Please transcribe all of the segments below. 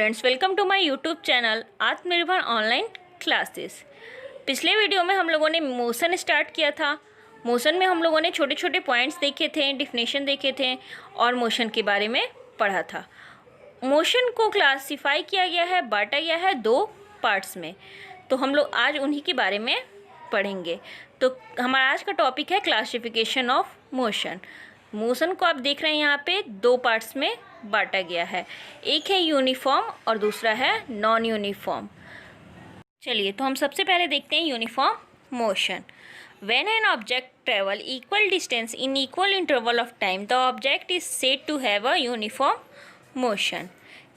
Students, welcome to my YouTube channel Aatmanirbhar online classes. पिछले video में हम लोगों ने मोशन स्टार्ट किया था। मोशन में हम लोगों ने छोटे छोटे पॉइंट्स देखे थे, डिफिनेशन देखे थे और मोशन के बारे में पढ़ा था। मोशन को क्लासिफाई किया गया है, बांटा गया है दो पार्ट्स में। तो हम लोग आज उन्हीं के बारे में पढ़ेंगे। तो हमारा आज का टॉपिक है क्लासिफिकेशन ऑफ मोशन। मोशन को आप देख रहे हैं यहाँ पे दो पार्ट्स में बांटा गया है, एक है यूनिफॉर्म और दूसरा है नॉन यूनिफॉर्म। चलिए तो हम सबसे पहले देखते हैं uniform motion. When an object travel equal distance in equal interval of time the object is said to have a uniform motion.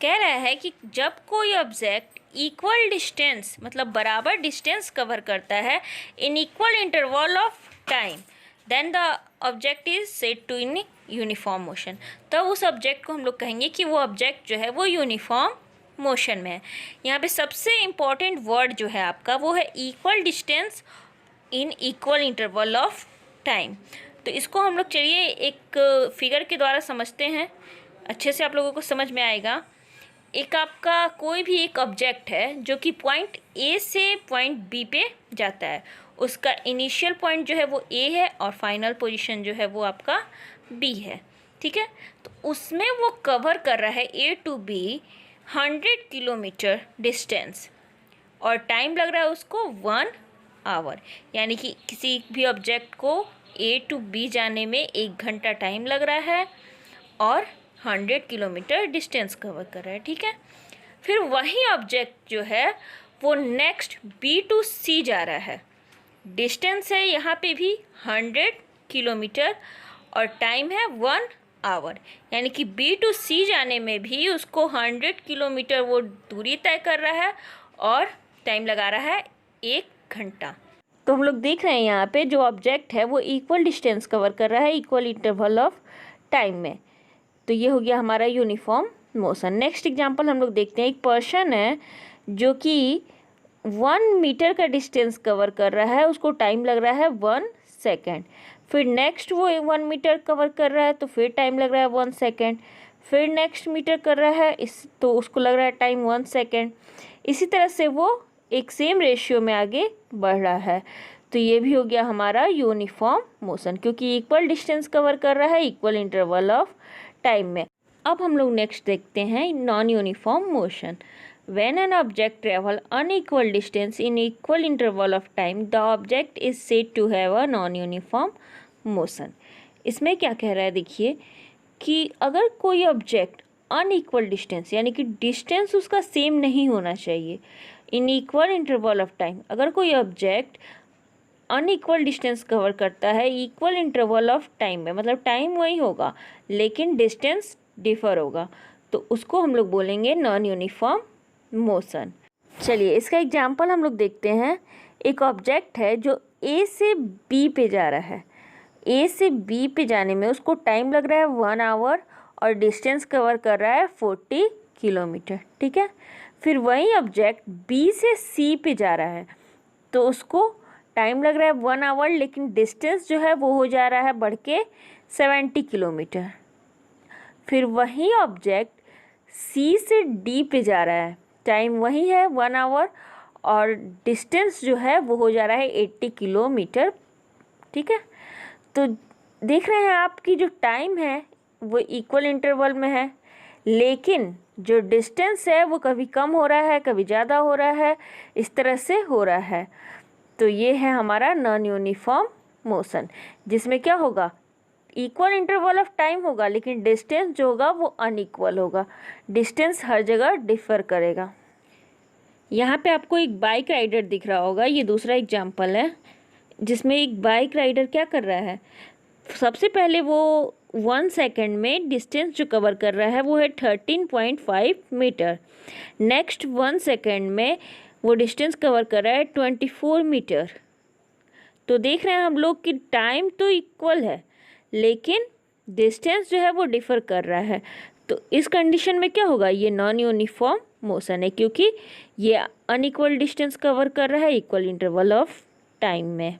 कह रहा है कि जब कोई ऑब्जेक्ट इक्वल डिस्टेंस मतलब बराबर डिस्टेंस कवर करता है in equal interval of time then the object is said to in uniform motion. तब उस ऑब्जेक्ट को हम लोग कहेंगे कि वो ऑब्जेक्ट जो है वो यूनिफॉर्म मोशन में है। यहाँ पे सबसे इम्पॉर्टेंट वर्ड जो है आपका वो है equal distance in equal interval of time. तो इसको हम लोग चलिए एक फिगर के द्वारा समझते हैं, अच्छे से आप लोगों को समझ में आएगा। एक आपका कोई भी एक ऑब्जेक्ट है जो कि पॉइंट ए से पॉइंट बी पे जाता है, उसका इनिशियल पॉइंट जो है वो ए है और फाइनल पोजीशन जो है वो आपका बी है, ठीक है। तो उसमें वो कवर कर रहा है ए टू बी 100 किलोमीटर डिस्टेंस और टाइम लग रहा है उसको 1 आवर। यानी कि किसी भी ऑब्जेक्ट को ए टू बी जाने में 1 घंटा टाइम लग रहा है और 100 किलोमीटर डिस्टेंस कवर कर रहा है, ठीक है। फिर वही ऑब्जेक्ट जो है वो नेक्स्ट बी टू सी जा रहा है, डिस्टेंस है यहाँ पे भी 100 किलोमीटर और टाइम है 1 आवर। यानी कि बी टू सी जाने में भी उसको 100 किलोमीटर वो दूरी तय कर रहा है और टाइम लगा रहा है 1 घंटा। तो हम लोग देख रहे हैं यहाँ पे जो ऑब्जेक्ट है वो इक्वल डिस्टेंस कवर कर रहा है इक्वल इंटरवल ऑफ टाइम में। तो ये हो गया हमारा यूनिफॉर्म मोशन। नेक्स्ट एग्जांपल हम लोग देखते हैं। एक पर्सन है जो कि 1 मीटर का डिस्टेंस कवर कर रहा है, उसको टाइम लग रहा है 1 सेकेंड। फिर नेक्स्ट वो 1 मीटर कवर कर रहा है तो फिर टाइम लग रहा है 1 सेकेंड। फिर नेक्स्ट मीटर कर रहा है तो उसको लग रहा है टाइम 1 सेकेंड। इसी तरह से वो एक सेम रेशियो में आगे बढ़ रहा है। तो ये भी हो गया हमारा यूनिफॉर्म मोशन, क्योंकि इक्वल डिस्टेंस कवर कर रहा है इक्वल इंटरवल ऑफ टाइम में। अब हम लोग नेक्स्ट देखते हैं non uniform motion. When an object travel unequal distance in equal interval of time, the object is said to have a non-uniform motion. इसमें क्या कह रहा है देखिए कि अगर कोई ऑब्जेक्ट अनइक्वल डिस्टेंस यानी कि डिस्टेंस उसका सेम नहीं होना चाहिए इन इक्वल इंटरवल ऑफ टाइम, अगर कोई ऑब्जेक्ट अनइक्वल डिस्टेंस कवर करता है इक्वल इंटरवल ऑफ टाइम में, मतलब टाइम वही होगा लेकिन डिस्टेंस डिफर होगा, तो उसको हम लोग बोलेंगे नॉन यूनिफॉर्म मोशन। चलिए इसका एग्जाम्पल हम लोग देखते हैं। एक ऑब्जेक्ट है जो ए से बी पे जा रहा है, ए से बी पे जाने में उसको टाइम लग रहा है 1 आवर और डिस्टेंस कवर कर रहा है 40 किलोमीटर, ठीक है। फिर वही ऑब्जेक्ट बी से सी पे जा रहा है तो उसको टाइम लग रहा है 1 आवर लेकिन डिस्टेंस जो है वो हो जा रहा है बढ़ के 70 किलोमीटर। फिर वही ऑब्जेक्ट सी से डी पे जा रहा है, टाइम वही है 1 आवर और डिस्टेंस जो है वो हो जा रहा है 80 किलोमीटर, ठीक है। तो देख रहे हैं आपकी जो टाइम है वो इक्वल इंटरवल में है लेकिन जो डिस्टेंस है वो कभी कम हो रहा है कभी ज़्यादा हो रहा है, इस तरह से हो रहा है। तो ये है हमारा नॉन यूनिफॉर्म मोशन, जिसमें क्या होगा इक्वल इंटरवल ऑफ टाइम होगा लेकिन डिस्टेंस जो होगा वो अनइक्वल होगा, डिस्टेंस हर जगह डिफर करेगा। यहाँ पे आपको एक बाइक राइडर दिख रहा होगा, ये दूसरा एग्जांपल है जिसमें एक बाइक राइडर क्या कर रहा है। सबसे पहले वो 1 सेकेंड में डिस्टेंस जो कवर कर रहा है वो है 13.5 मीटर। नेक्स्ट 1 सेकेंड में वो डिस्टेंस कवर कर रहा है 24 मीटर। तो देख रहे हैं हम लोग कि टाइम तो इक्वल है लेकिन डिस्टेंस जो है वो डिफ़र कर रहा है। तो इस कंडीशन में क्या होगा, ये नॉन यूनिफॉर्म मोशन है क्योंकि ये अनइक्वल डिस्टेंस कवर कर रहा है इक्वल इंटरवल ऑफ टाइम में।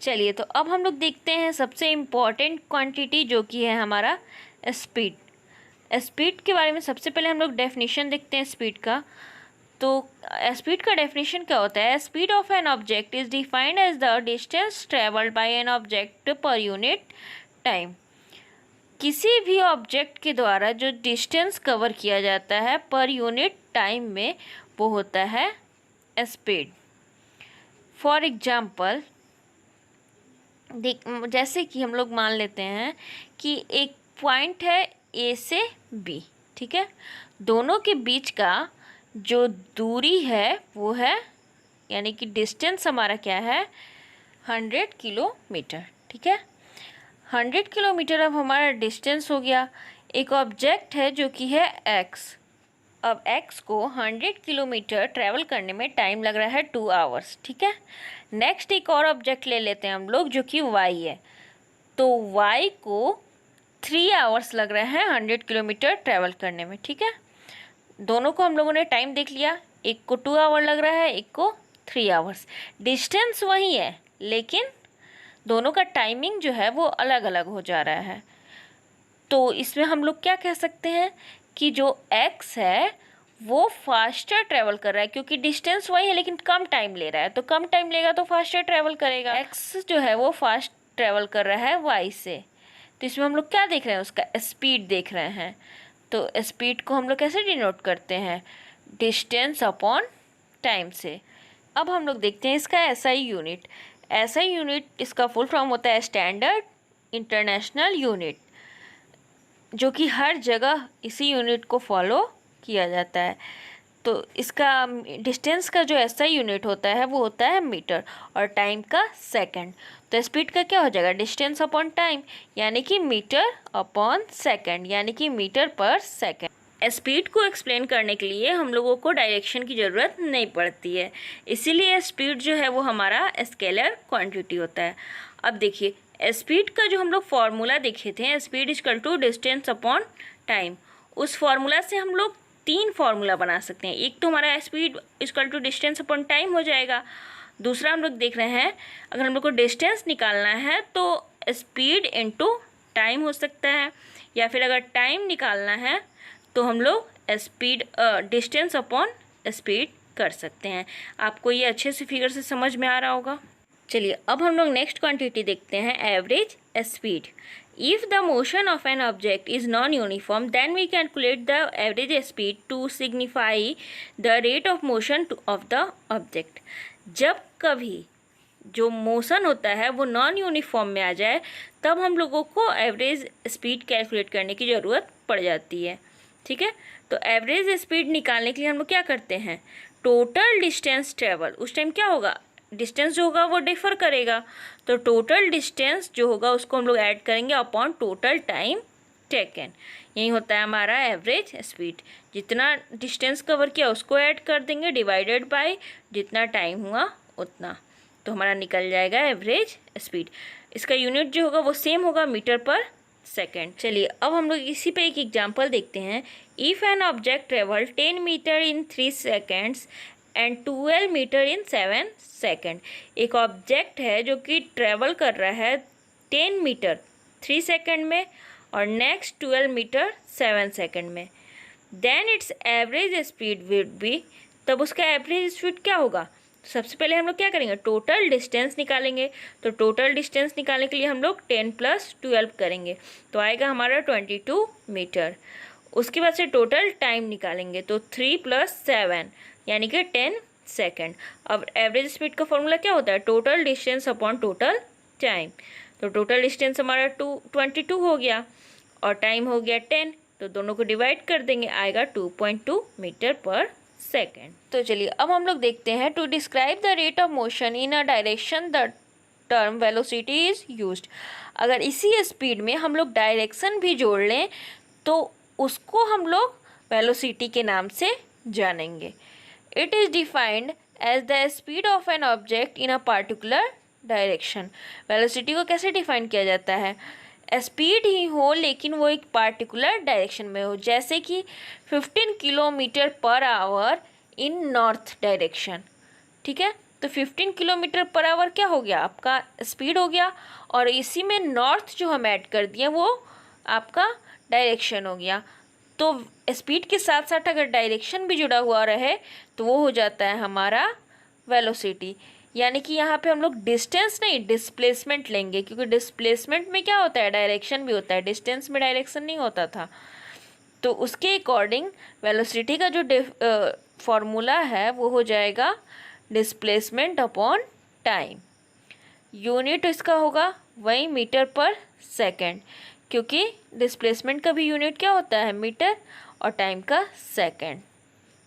चलिए तो अब हम लोग देखते हैं सबसे इम्पॉर्टेंट क्वांटिटी जो कि है हमारा स्पीड। स्पीड के बारे में सबसे पहले हम लोग डेफिनेशन देखते हैं स्पीड का। तो स्पीड का डेफिनेशन क्या होता है? Speed of an object is defined as the distance travelled by an object per unit time. किसी भी ऑब्जेक्ट के द्वारा जो डिस्टेंस कवर किया जाता है पर यूनिट टाइम में, वो होता है स्पीड। फॉर एग्जाम्पल, जैसे कि हम लोग मान लेते हैं कि एक पॉइंट है ए से बी, ठीक है। दोनों के बीच का जो दूरी है वो है, यानी कि डिस्टेंस हमारा क्या है, 100 किलोमीटर, ठीक है। 100 किलोमीटर अब हमारा डिस्टेंस हो गया। एक ऑब्जेक्ट है जो कि है एक्स। अब एक्स को 100 किलोमीटर ट्रैवल करने में टाइम लग रहा है 2 आवर्स, ठीक है। नेक्स्ट एक और ऑब्जेक्ट ले लेते हैं हम लोग जो कि वाई है। तो वाई को 3 आवर्स लग रहा है 100 किलोमीटर ट्रैवल करने में, ठीक है। दोनों को हम लोगों ने टाइम देख लिया, एक को 2 आवर लग रहा है, एक को 3 आवर्स। डिस्टेंस वही है लेकिन दोनों का टाइमिंग जो है वो अलग अलग हो जा रहा है। तो इसमें हम लोग क्या कह सकते हैं कि जो x है वो फास्टर ट्रैवल कर रहा है, क्योंकि डिस्टेंस वही है लेकिन कम टाइम ले रहा है, तो कम टाइम लेगा तो फास्टर ट्रैवल करेगा। x जो है वो फास्ट ट्रैवल कर रहा है y से। तो इसमें हम लोग क्या देख रहे हैं, उसका स्पीड देख रहे हैं। तो स्पीड को हम लोग कैसे डिनोट करते हैं, डिस्टेंस अपॉन टाइम से। अब हम लोग देखते हैं इसका SI यूनिट। SI यूनिट इसका फुल फॉर्म होता है स्टैंडर्ड इंटरनेशनल यूनिट, जो कि हर जगह इसी यूनिट को फॉलो किया जाता है। तो इसका डिस्टेंस का जो SI यूनिट होता है वो होता है मीटर और टाइम का सेकंड। तो स्पीड का क्या हो जाएगा, डिस्टेंस अपॉन टाइम, यानी कि मीटर अपॉन सेकंड, यानी कि मीटर पर सेकंड। स्पीड को एक्सप्लेन करने के लिए हम लोगों को डायरेक्शन की ज़रूरत नहीं पड़ती है, इसीलिए स्पीड जो है वो हमारा स्केलर क्वांटिटी होता है। अब देखिए स्पीड का जो हम लोग फार्मूला देखे थे, speed equal to distance upon time, उस फार्मूला से हम लोग 3 फार्मूला बना सकते हैं। एक तो हमारा speed equal to distance upon time हो जाएगा। दूसरा हम लोग देख रहे हैं, अगर हम लोग को डिस्टेंस निकालना है तो स्पीड इनटू टाइम हो सकता है, या फिर अगर टाइम निकालना है तो हम लोग स्पीड डिस्टेंस अपॉन स्पीड कर सकते हैं। आपको ये अच्छे से फिगर से समझ में आ रहा होगा। चलिए अब हम लोग नेक्स्ट क्वांटिटी देखते हैं, average speed. If the motion of an object is non uniform then we calculate the average speed to signify the rate of motion of the object. जब कभी जो मोशन होता है वो नॉन यूनिफॉर्म में आ जाए तब हम लोगों को एवरेज स्पीड कैलकुलेट करने की ज़रूरत पड़ जाती है, ठीक है। तो एवरेज स्पीड निकालने के लिए हम लोग क्या करते हैं, टोटल डिस्टेंस ट्रेवल, उस टाइम क्या होगा, डिस्टेंस जो होगा वो डिफर करेगा, तो टोटल डिस्टेंस जो होगा उसको हम लोग ऐड करेंगे अपॉन टोटल टाइम टेकन। यही होता है हमारा एवरेज स्पीड। जितना डिस्टेंस कवर किया उसको ऐड कर देंगे डिवाइडेड बाय जितना टाइम हुआ उतना, तो हमारा निकल जाएगा एवरेज स्पीड। इसका यूनिट जो होगा वो सेम होगा, मीटर पर सेकेंड। चलिए अब हम लोग इसी पे एक एग्जांपल देखते हैं। If an object travel 10 metre in 3 seconds and 12 metre in 7 second. एक ऑब्जेक्ट है जो कि ट्रेवल कर रहा है 10 मीटर 3 सेकेंड में और नेक्स्ट 12 मीटर 7 सेकेंड में, then its average speed will be, तब उसका एवरेज स्पीड क्या होगा। सबसे पहले हम लोग क्या करेंगे, टोटल डिस्टेंस निकालेंगे। तो टोटल डिस्टेंस निकालने के लिए हम लोग 10 + 12 करेंगे तो आएगा हमारा 22 मीटर। उसके बाद से टोटल टाइम निकालेंगे तो 3 + 7 यानी कि 10 सेकेंड। अब एवरेज स्पीड का फॉर्मूला क्या होता है, total distance upon total time. तो टोटल डिस्टेंस हमारा 22 हो गया और टाइम हो गया 10, तो दोनों को डिवाइड कर देंगे, आएगा 2.2 मीटर पर सेकेंड। तो चलिए अब हम लोग देखते हैं, to describe the rate of motion in a direction the term velocity is used. अगर इसी स्पीड में हम लोग डायरेक्शन भी जोड़ लें तो उसको हम लोग वेलोसिटी के नाम से जानेंगे। It is defined as the speed of an object in a particular direction. Velocity को कैसे डिफाइन किया जाता है, स्पीड ही हो लेकिन वो एक पार्टिकुलर डायरेक्शन में हो, जैसे कि 15 किलोमीटर पर आवर इन नॉर्थ डायरेक्शन, ठीक है। तो 15 किलोमीटर पर आवर क्या हो गया, आपका स्पीड हो गया, और इसी में नॉर्थ जो हम ऐड कर दिए वो आपका डायरेक्शन हो गया। तो स्पीड के साथ साथ अगर डायरेक्शन भी जुड़ा हुआ रहे तो वो हो जाता है हमारा वेलोसिटी। यानी कि यहाँ पे हम लोग डिस्टेंस नहीं डिस्प्लेसमेंट लेंगे, क्योंकि डिस्प्लेसमेंट में क्या होता है, डायरेक्शन भी होता है, डिस्टेंस में डायरेक्शन नहीं होता था। तो उसके अकॉर्डिंग वेलोसिटी का जो फॉर्मूला है वो हो जाएगा डिस्प्लेसमेंट अपॉन टाइम। यूनिट इसका होगा वही मीटर पर सेकंड, क्योंकि डिस्प्लेसमेंट का भी यूनिट क्या होता है, मीटर, और टाइम का सेकंड।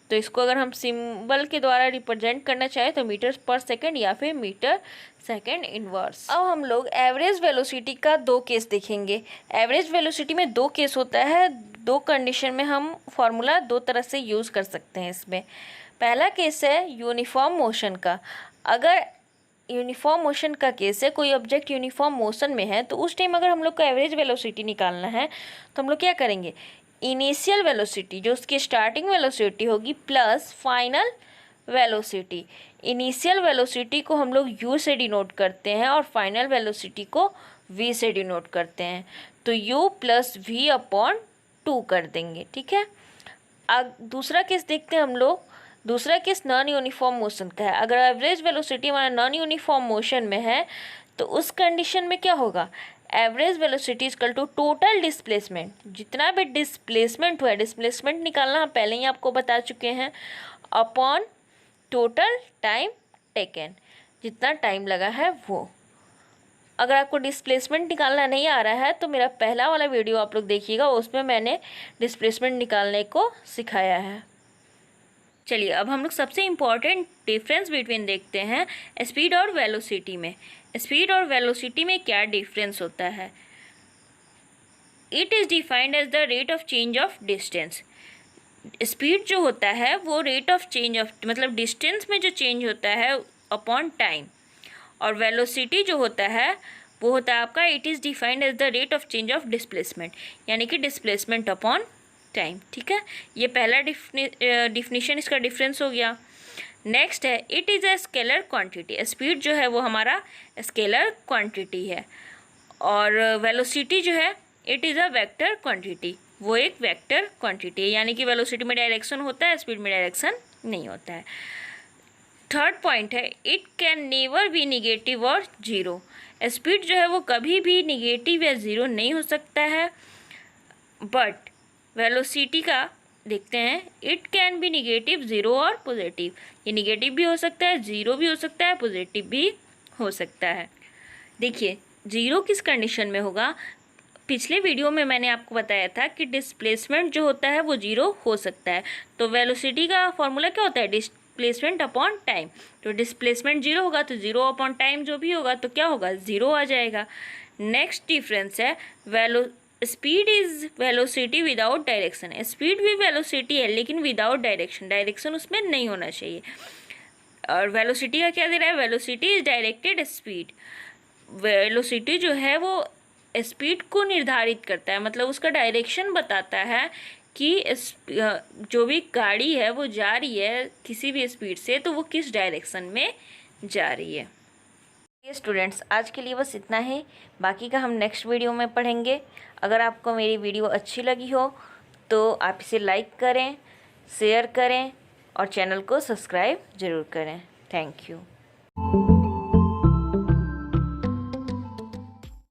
तो इसको अगर हम सिंबल के द्वारा रिप्रेजेंट करना चाहें तो मीटर पर सेकंड या फिर मीटर सेकंड इनवर्स। अब हम लोग एवरेज वेलोसिटी का दो केस देखेंगे। एवरेज वेलोसिटी में दो केस होता है, दो कंडीशन में हम फॉर्मूला दो तरह से यूज़ कर सकते हैं इसमें। पहला केस है यूनिफॉर्म मोशन का। अगर यूनिफॉर्म मोशन का केस है, कोई ऑब्जेक्ट यूनिफॉर्म मोशन में है, तो उस टाइम अगर हम लोग को एवरेज वेलोसिटी निकालना है तो हम लोग क्या करेंगे, इनिशियल वेलोसिटी जो उसकी स्टार्टिंग वेलोसिटी होगी plus final velocity. Initial velocity को हम लोग u से डिनोट करते हैं और फाइनल वेलोसिटी को v से डिनोट करते हैं। तो u प्लस वी अपॉन 2 कर देंगे, ठीक है। अब दूसरा केस देखते हैं हम लोग। दूसरा केस नॉन यूनिफॉर्म मोशन का है। अगर एवरेज वेलोसिटी हमारा नॉन यूनिफॉर्म मोशन में है तो उस कंडीशन में क्या होगा, average velocity equal to total displacement, जितना भी डिस्प्लेसमेंट हुआ है, डिस्प्लेसमेंट निकालना हम पहले ही आपको बता चुके हैं, अपॉन टोटल टाइम टेकन, जितना टाइम लगा है वो। अगर आपको डिस्प्लेसमेंट निकालना नहीं आ रहा है तो मेरा पहला वाला वीडियो आप लोग देखिएगा, उसमें मैंने डिस्प्लेसमेंट निकालने को सिखाया है। चलिए अब हम लोग सबसे इम्पॉर्टेंट डिफरेंस बिटवीन देखते हैं स्पीड और वेलोसिटी में। स्पीड और वेलोसिटी में क्या डिफरेंस होता है। It is defined as the rate of change of distance. Speed जो होता है वो रेट ऑफ चेंज ऑफ मतलब डिस्टेंस में जो चेंज होता है अपॉन टाइम, और वेलोसिटी जो होता है वो होता है आपका it is defined as the rate of change of displacement, यानी कि डिस्प्लेसमेंट अपॉन टाइम, ठीक है। ये पहला डिफिनीशन इसका डिफरेंस हो गया। नेक्स्ट है it is a scalar quantity. Speed जो है वो हमारा स्केलर क्वांटिटी है, और वेलोसिटी जो है it is a vector quantity, वो एक वेक्टर क्वांटिटी है, यानी कि वेलोसिटी में डायरेक्शन होता है, स्पीड में डायरेक्शन नहीं होता है। थर्ड पॉइंट है it can never be negative और जीरो। स्पीड जो है वो कभी भी निगेटिव या ज़ीरो नहीं हो सकता है, बट वेलोसिटी का देखते हैं it can be negative, zero और पॉजिटिव। ये निगेटिव भी हो सकता है, ज़ीरो भी हो सकता है, पॉजिटिव भी हो सकता है। देखिए ज़ीरो किस कंडीशन में होगा, पिछले वीडियो में मैंने आपको बताया था कि डिस्प्लेसमेंट जो होता है वो ज़ीरो हो सकता है। तो वेलोसिटी का फॉर्मूला क्या होता है, डिस्प्लेसमेंट अपॉन टाइम। तो डिस्प्लेसमेंट ज़ीरो होगा तो ज़ीरो अपॉन टाइम जो भी होगा तो क्या होगा, ज़ीरो आ जाएगा। नेक्स्ट डिफरेंस है speed is velocity without direction. Speed भी वेलोसिटी है लेकिन विदाउट डायरेक्शन, डायरेक्शन उसमें नहीं होना चाहिए। और वेलोसिटी का क्या दे रहा है, velocity is directed speed. Velocity जो है वो स्पीड को निर्धारित करता है, मतलब उसका डायरेक्शन बताता है कि जो भी गाड़ी है वो जा रही है किसी भी स्पीड से तो वो किस डायरेक्शन में जा रही है। ये स्टूडेंट्स आज के लिए बस इतना ही, बाकी का हम नेक्स्ट वीडियो में पढ़ेंगे। अगर आपको मेरी वीडियो अच्छी लगी हो तो आप इसे लाइक करें, शेयर करें और चैनल को सब्सक्राइब ज़रूर करें। Thank you.